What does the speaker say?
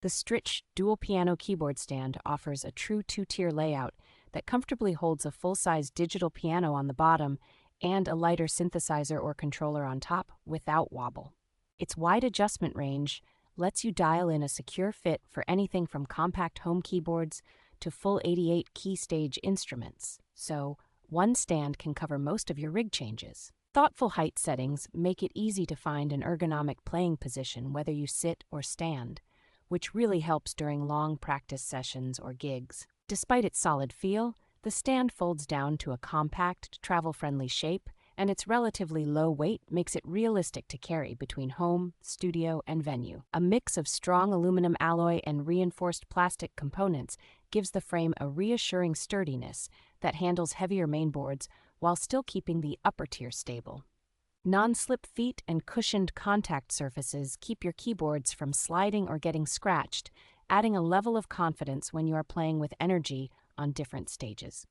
The STRICH dual piano keyboard stand offers a true two-tier layout that comfortably holds a full-size digital piano on the bottom and a lighter synthesizer or controller on top without wobble. Its wide adjustment range lets you dial in a secure fit for anything from compact home keyboards to full 88 key stage instruments, so one stand can cover most of your rig changes. Thoughtful height settings make it easy to find an ergonomic playing position whether you sit or stand, which really helps during long practice sessions or gigs. Despite its solid feel, the stand folds down to a compact, travel-friendly shape, and its relatively low weight makes it realistic to carry between home, studio, and venue. A mix of strong aluminum alloy and reinforced plastic components gives the frame a reassuring sturdiness that handles heavier mainboards while still keeping the upper tier stable. Non-slip feet and cushioned contact surfaces keep your keyboards from sliding or getting scratched, adding a level of confidence when you are playing with energy on different stages.